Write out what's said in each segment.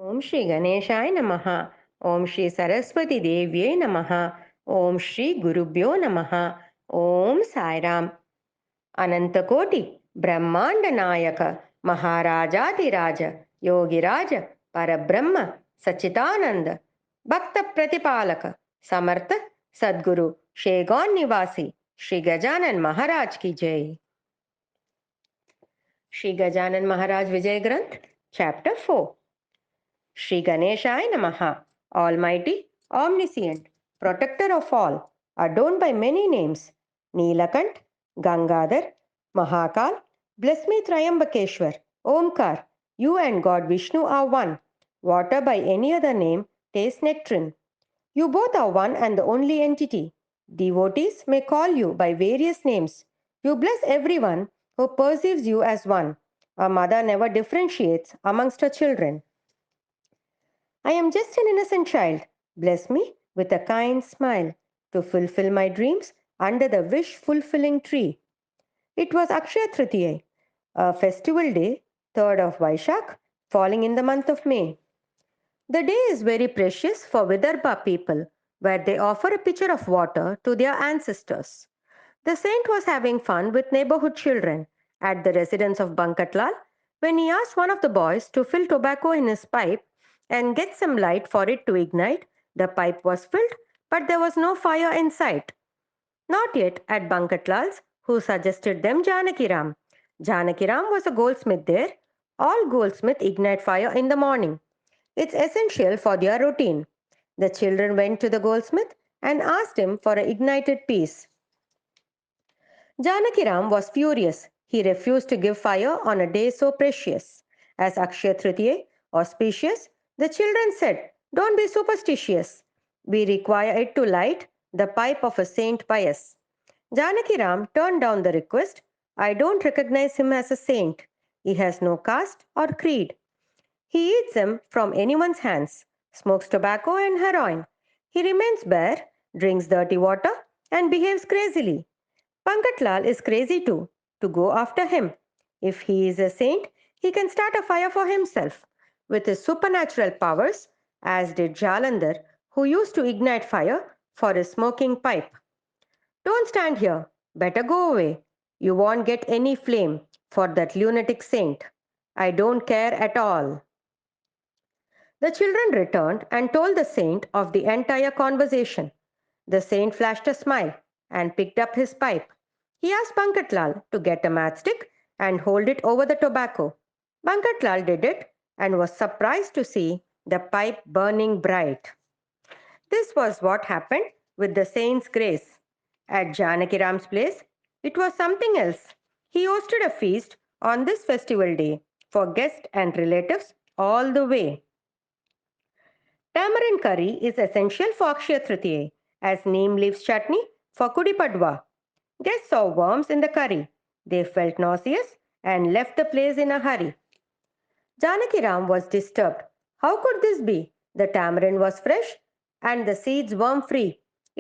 ఓం శ్రీ గణేశాయ నమ. ఓం శ్రీ సరస్వతి దేవ్యై నమ. ఓం శ్రీ గురుభ్యో నమ. ఓం సాయిరామ్. అనంతకోటి బ్రహ్మాండ నాయక మహారాజాధిరాజ యోగిరాజ పరబ్రహ్మ సచ్చిదానంద భక్త ప్రతిపాలక సమర్థ సద్గురు షేగాన్ నివాసి శ్రీ గజానన్ మహారాజ్ की जय. श्री गजानन महाराज विजय ग्रंथ chapter 4. Shri Ganeshaya Namaha, Almighty, Omniscient, Protector of all, adorned by many names, Neelakant, Gangadhar, Mahakal, bless me Triambakeshwar, Omkar, you and God Vishnu are one. Water by any other name tastes nectarine. You both are one and the only entity. Devotees may call you by various names. You bless everyone who perceives you as one. A mother never differentiates amongst her children. I am just an innocent child. Bless me with a kind smile to fulfill my dreams under the wish fulfilling tree. It was Akshaya Tritiya, a festival day, 3rd of Vaishak, falling in the month of May. The day is very precious for Vidarbha people, where they offer a pitcher of water to their ancestors. The saint was having fun with neighborhood children at the residence of Bankatlal when he asked one of the boys to fill tobacco in his pipe and get some light for it to ignite. The pipe was filled, but there was no fire in sight. Not yet at Bankatlal's, who suggested them Janakiram. Janakiram was a goldsmith there. All goldsmiths ignite fire in the morning. It's essential for their routine. The children went to the goldsmith and asked him for an ignited piece. Janakiram was furious. He refused to give fire on a day so precious. As Akshaya Tritiya, auspicious, the children said, "Don't be superstitious. We require it to light the pipe of a saint pious." Janakiram turned down the request. "I don't recognize him as a saint. He has no caste or creed. He eats them from anyone's hands, smokes tobacco and heroin. He remains bare, drinks dirty water, and behaves crazily. Pankatlal is crazy too, to go after him. If he is a saint, he can start a fire for himself with his supernatural powers, as did Jalandhar, who used to ignite fire for his smoking pipe. Don't stand here. Better go away. You won't get any flame for that lunatic saint. I don't care at all." The children returned and told the saint of the entire conversation. The saint flashed a smile and picked up his pipe. He asked Bankatlal to get a matchstick and hold it over the tobacco. Bankatlal did it and was surprised to see the pipe burning bright. This was what happened with the saint's grace. At Janakiram's place, it was something else. He hosted a feast on this festival day for guests and relatives all the way. Tamarind curry is essential for Akshaya Tritiya as neem leaves chutney for Kudi Padwa. Guests saw worms in the curry. They felt nauseous and left the place in a hurry. Janakiram was disturbed. How could this be? The tamarind was fresh and the seeds worm free.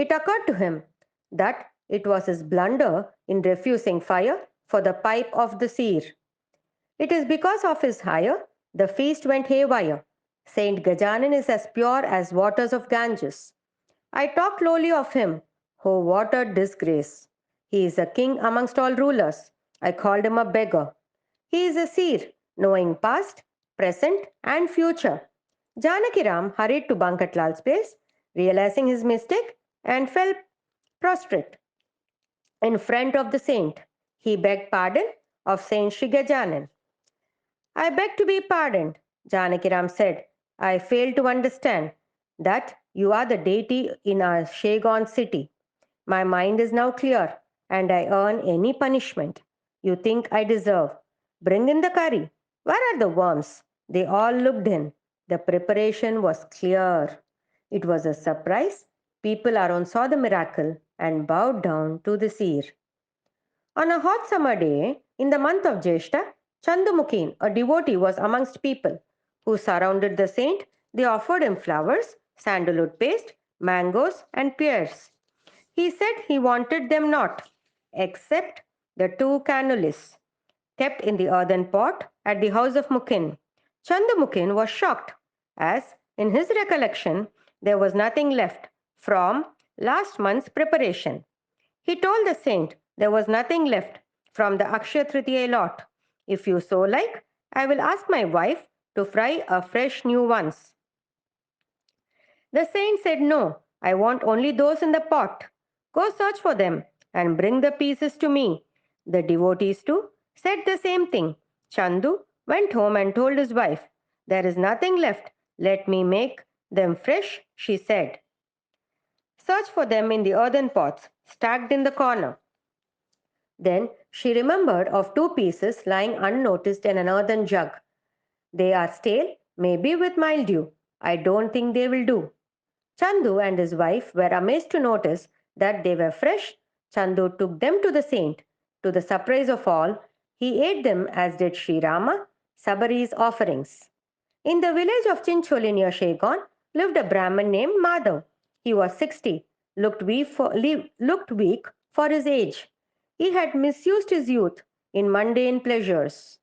It occurred to him that it was his blunder in refusing fire for the pipe of the seer. It is because of his hire the feast went haywire. Saint Gajanan is as pure as waters of Ganges. I talked lowly of him who watered disgrace. He is a king amongst all rulers. I called him a beggar. He is a seer, knowing past, present, and future. Janakiram hurried to Bankatlal's place, realizing his mistake, and fell prostrate in front of the saint. He begged pardon of Saint Shri Gajanan. "I beg to be pardoned," Janakiram said. "I fail to understand that you are the deity in our Shagon city. My mind is now clear, and I earn any punishment you think I deserve. Bring in the curry. Where are the worms?" They all looked in. The preparation was clear. It was a surprise. People around saw the miracle and bowed down to the seer. On a hot summer day, in the month of Jeshta, Chandamukhin, a devotee, was amongst people who surrounded the saint. They offered him flowers, sandalwood paste, mangoes, and pears. He said he wanted them not, except the two cannulis kept in the earthen pot at the house of Mukhin. Chandamukhin was shocked as in his recollection there was nothing left from last month's preparation. He told the saint there was nothing left from the Akshaya Tritiya lot. If you so like, I will ask my wife to fry a fresh new ones. The saint said, no, I want only those in the pot. Go search for them and bring the pieces to me. The devotees too said the same thing. Chandu went home and told his wife, there is nothing left. Let me make them fresh, she said. Search for them in the earthen pots, stacked in the corner. Then she remembered of two pieces lying unnoticed in an earthen jug. They are stale, maybe with mildew. I don't think they will do. Chandu and his wife were amazed to notice that they were fresh. Chandu took them to the saint. To the surprise of all, he ate them as did Sri Rama, Sabari's offerings. In the village of Chincholi near Shegon lived a Brahmin named Madhav. He was 60, looked weak for his age. He had misused his youth in mundane pleasures.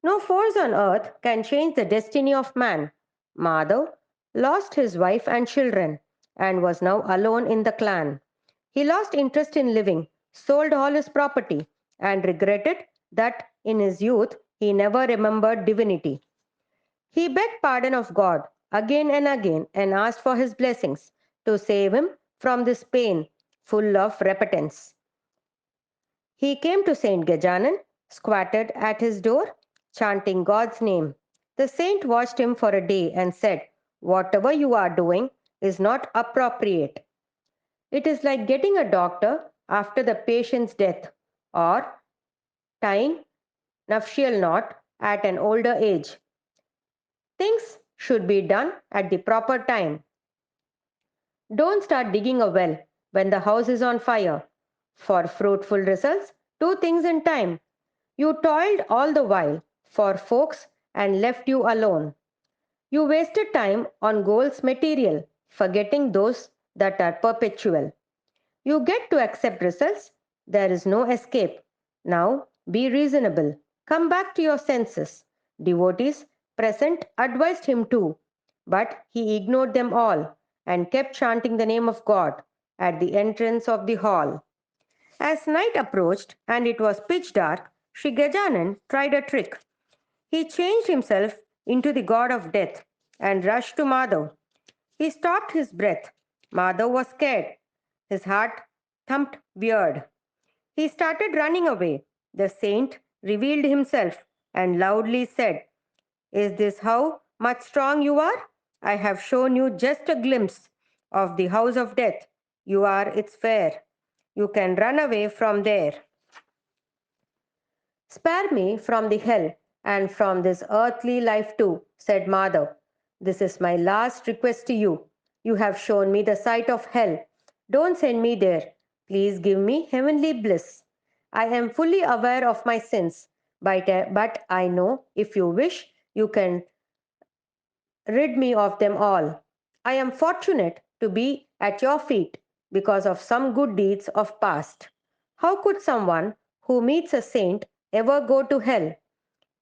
No force on earth can change the destiny of man. Madhav lost his wife and children and was now alone in the clan. He lost interest in living, sold all his property, and regretted that in his youth he never remembered divinity. He begged pardon of God again and again and asked for his blessings to save him from this pain full of repentance. He came to Saint Gajanan, squatted at his door, chanting God's name. The saint watched him for a day and said, whatever you are doing is not appropriate. It is like getting a doctor after the patient's death or tying nuptial knot at an older age. Things should be done at the proper time. Don't start digging a well when the house is on fire. For fruitful results, do things in time. You toiled all the while for folks and left you alone. You wasted time on goals material, forgetting those that are perpetual. You get to accept results. There is no escape. Now be reasonable. Come back to your senses. Devotees present advised him too, but he ignored them all and kept chanting the name of God at the entrance of the hall. As night approached and it was pitch dark, Sri Gajanan tried a trick. He changed himself into the god of death and rushed to Madhav. He stopped his breath. Madhav was scared. His heart thumped weird. He started running away. The saint revealed himself and loudly said, is this how much strong you are? I have shown you just a glimpse of the house of death. You are its fare. You can run away from there. Spare me from the hell and from this earthly life too, said Madhav. This is my last request to you. You have shown me the sight of hell. Don't send me there. Please give me heavenly bliss. I am fully aware of my sins, but I know if you wish, you can rid me of them all. I am fortunate to be at your feet because of some good deeds of past. How could someone who meets a saint ever go to hell?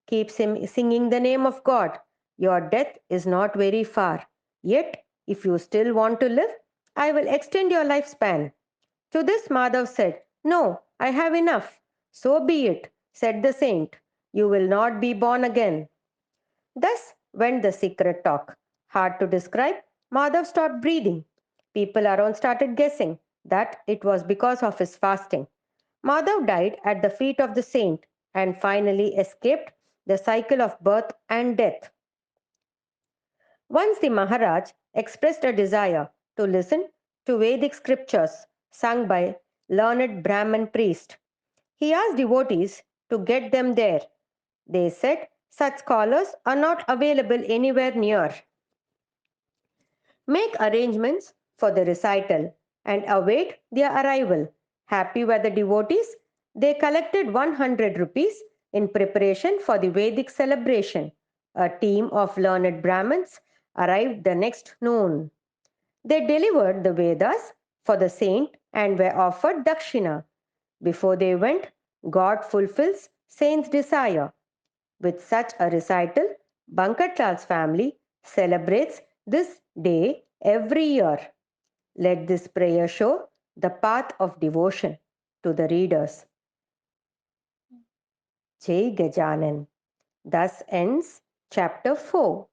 Keeps him singing the name of God. Your death is not very far. Yet, if you still want to live, I will extend your lifespan. To this Madhav said, no, I have enough. So be it, said the saint. You will not be born again. Thus went the secret talk. Hard to describe, Madhav stopped breathing. People around started guessing that it was because of his fasting. Madhav died at the feet of the saint and finally escaped the cycle of birth and death. Once the Maharaj expressed a desire to listen to Vedic scriptures sung by learned Brahmin priest. He asked devotees to get them there. They said such scholars are not available anywhere near. Make arrangements for the recital and await their arrival. Happy were the devotees. They collected 100 rupees in preparation for the Vedic celebration. A team of learned Brahmins arrived the next noon. They delivered the Vedas for the saint and were offered dakshina. Before they went, God fulfills saint's desire. With such a recital, Bankatlal's family celebrates this day every year. Let this prayer show the path of devotion to the readers. Jai Gajanan. Thus ends chapter 4.